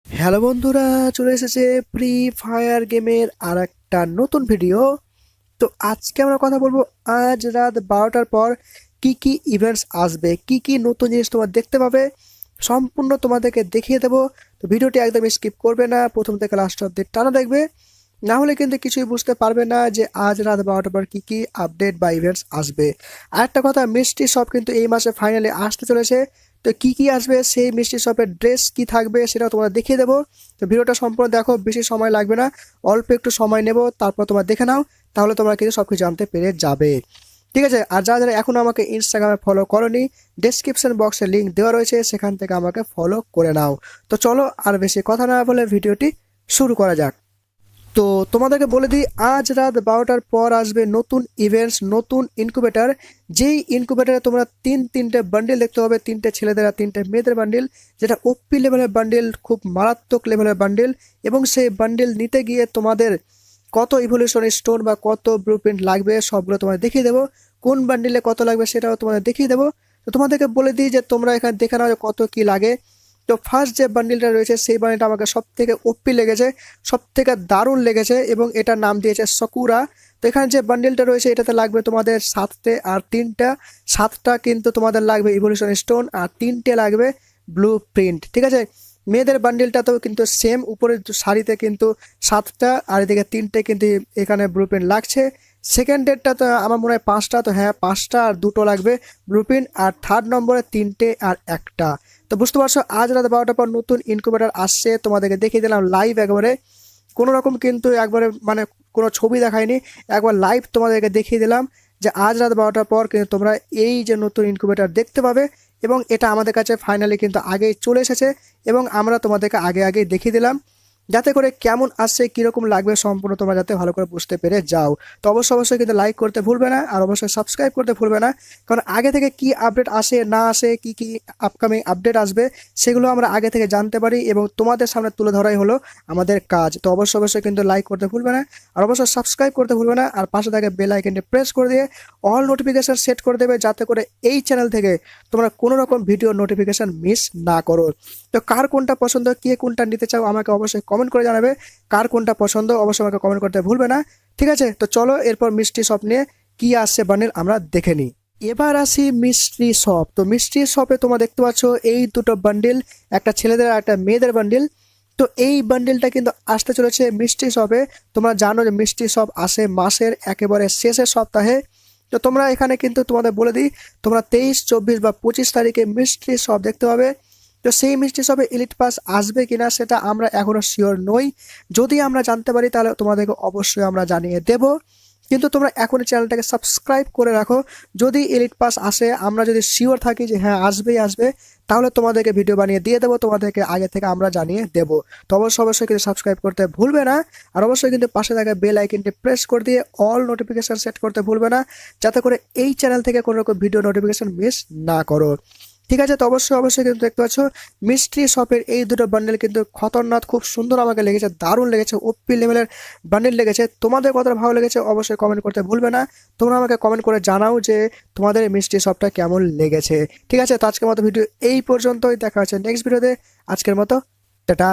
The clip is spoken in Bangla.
হ্যালো বন্ধুরা, চলে এসেছে ফ্রি ফায়ার গেমের আর একটা নতুন ভিডিও। তো আজকে আমরা কথা বলবো আজ রাত 12টার পর কি কি ইভেন্টস আসবে, কি কি নতুন জিনিস তোমার দেখতে পাবে, সম্পূর্ণ তোমাদেরকে দেখিয়ে দেবো। তো ভিডিওটি একদম স্কিপ করবে না, প্রথম থেকে লাস্ট অব্দি টানা দেখবে, না হলে কিন্তু কিছুই বুঝতে পারবে না যে আজ রাত 12টার পর কি কি আপডেট বা ইভেন্টস আসবে। আর একটা কথা, মিষ্টি শপ কিন্তু এই মাসে ফাইনালি আসতে চলেছে। তো কি কি আসবে, সেই মিষ্টি শপের ড্রেস কি থাকবে সেটাও তোমরা দেখিয়ে দেবো। তো ভিডিওটা সম্পূর্ণ দেখো, বেশি সময় লাগবে না, অল্প একটু সময় নেব, তারপর তোমরা দেখে নাও, তাহলে তোমরা কিন্তু সব কিছু জানতে পেরে যাবে। ঠিক আছে, আর যারা যারা এখনো আমাকে ইনস্টাগ্রামে ফলো করোনি, ডেসক্রিপশন বক্সে লিঙ্ক দেওয়া রয়েছে, সেখান থেকে আমাকে ফলো করে নাও। তো চলো আর বেশি কথা না বলে ভিডিওটি শুরু করা যাক। তো তোমাদেরকে বলে দিই, আজ রাত 12টার পর আসবে নতুন ইভেন্টস, নতুন ইনকুবেটর। যেই ইনকুবেটারে তোমরা তিনটে বান্ডিল দেখতে পাবে, তিনটে ছেলেদের আর তিনটে মেয়েদের বান্ডিল, যেটা ওপি লেভেলের বান্ডিল, খুব মারাত্মক লেভেলের বান্ডিল। এবং সেই বান্ডিল নিতে গিয়ে তোমাদের কত ইভলিউশন স্টোন বা কত ব্লুপ্রিন্ট লাগবে সবগুলো তোমাদের দেখিয়ে দেবো। কোন বান্ডিলে কত লাগবে সেটাও তোমাদের দেখিয়ে দেবো। তো তোমাদেরকে বলে দিই যে তোমরা এখানে দেখে নাও যে কত কি লাগে। তো ফার্স্ট যে বান্ডিলটা রয়েছে সেই বান্ডিলটা আমাকে সব থেকে ওপি লেগেছে, সব থেকে দারুণ লেগেছে, এবং এটার নাম দিয়েছে সকুরা। তো এখানে যে বান্ডিলটা রয়েছে এটাতে লাগবে তোমাদের সাতটে, আর সাতটা কিন্তু তোমাদের লাগবে ইভলিউশন স্টোন, আর তিনটে লাগবে ব্লু প্রিন্ট। ঠিক আছে, মেয়েদের বান্ডিলটাতেও কিন্তু সেম, উপরের শাড়িতে কিন্তু সাতটা আর এদিকে তিনটে কিন্তু এখানে ব্লু প্রিন্ট লাগছে। সেকেন্ড ডেটটা তো আমার মনে হয় পাঁচটা, তো হ্যাঁ পাঁচটা আর দুটো লাগবে ব্লু প্রিন্ট, আর থার্ড নম্বরে তিনটে আর একটা। তো বুঝতে পারছো, আজ রাত 12টার পর নতুন ইনকিউবেটর আসছে, তোমাদেরকে দেখিয়ে দিলাম লাইভ একবারে, কোনো রকম কিন্তু একবারে মানে কোনো ছবি দেখায়নি, একবার লাইভ তোমাদেরকে দেখিয়ে দিলাম যে আজ রাত 12টার পর কিন্তু তোমরা এই যে নতুন ইনকিউবেটর দেখতে পাবে। এবং এটা আমাদের কাছে ফাইনালি কিন্তু আগেই চলে এসেছে, এবং আমরা তোমাদেরকে আগে আগেই দেখিয়ে দিলাম, যাতে করে কেমন আসছে, কীরকম লাগবে, সম্পূর্ণ তোমরা যাতে ভালো করে বুঝতে পেরে যাও। তো অবশ্যই কিন্তু লাইক করতে ভুলবে না, আর অবশ্যই সাবস্ক্রাইব করতে ভুলবে না, কারণ আগে থেকে কি আপডেট আসে না আসে, কি কি আপকামিং আপডেট আসবে, সেগুলো আমরা আগে থেকে জানতে পারি, এবং তোমাদের সামনে তুলে ধরাই হলো আমাদের কাজ। তো অবশ্যই কিন্তু লাইক করতে ভুলবে না, আর অবশ্যই সাবস্ক্রাইব করতে ভুলবে না, আর পাশে থাকে বেল আইকনটি প্রেস করে দিয়ে অল নোটিফিকেশন সেট করে দেবে, যাতে করে এই চ্যানেল থেকে তোমরা কোনো রকম ভিডিও নোটিফিকেশন মিস না করো। তো কার কোনটা পছন্দ, কে কোনটা নিতে চাও, আমাকে অবশ্যই কমেন্ট করে জানাবে। কার কোনটা পছন্দ অবশ্যই আমাকে কমেন্ট করতে ভুলবে না। ঠিক আছে, তো চলো এরপর মিষ্টি শপ নিয়ে কি আসছে বান্ডিল আমরা দেখে নিই। এবার আসি মিষ্টি শপ। তো মিষ্টি শপে তোমরা দেখতে পাচ্ছ এই দুটো বান্ডিল, একটা ছেলেদের আর একটা মেয়েদের বান্ডিল। তো এই বান্ডিলটা কিন্তু আসতে চলেছে মিষ্টি শপে। তোমরা জানো যে মিষ্টি শপ আসে মাসের একেবারে শেষের সপ্তাহে। তো তোমরা এখানে কিন্তু তোমাদের বলে দিই, তোমরা 23, 24 বা 25 তারিখে মিষ্টি শপ দেখতে পাবে। তো সেই মিষ্টি শপে এলিট পাস আসবে কিনা সেটা আমরা এখনো শিওর নই। যদি আমরা জানতে পারি তাহলে তোমাদেরকে অবশ্যই আমরা জানিয়ে দেব, কিন্তু তোমরা এখনই চ্যানেলটাকে সাবস্ক্রাইব করে রাখো। যদি এলিট পাস আসে, আমরা যদি শিওর থাকি যে হ্যাঁ আসবেই আসবে, তাহলে তোমাদেরকে ভিডিও বানিয়ে দিয়ে দেবো, তোমাদেরকে আগে থেকে আমরা জানিয়ে দেবো। তো অবশ্যই কিন্তু সাবস্ক্রাইব করতে ভুলবে না, আর অবশ্যই কিন্তু পাশে থাকা বেল আইকনটি প্রেস করে দিয়ে অল নোটিফিকেশন সেট করতে ভুলবে না, যাতে করে এই চ্যানেল থেকে কোনো রকম ভিডিও নোটিফিকেশন মিস না করো। ঠিক আছে, তো অবশ্যই কিন্তু দেখতে পাচ্ছ মিস্ট্রি শপের এই দুটো বান্ডেল কিন্তু খতরনাক, খুব সুন্দর আমাকে লেগেছে, দারুণ লেগেছে, ওপি লেভেলের বান্ডেল লেগেছে। তোমাদের কতটা ভালো লেগেছে অবশ্যই কমেন্ট করতে ভুলবে না। তোমরা আমাকে কমেন্ট করে জানাও যে তোমাদের এই মিস্ট্রি শপটা কেমন লেগেছে। ঠিক আছে, তো আজকের মতো ভিডিও এই পর্যন্তই, দেখা হচ্ছে নেক্সট ভিডিওতে। আজকের মতো টাটা।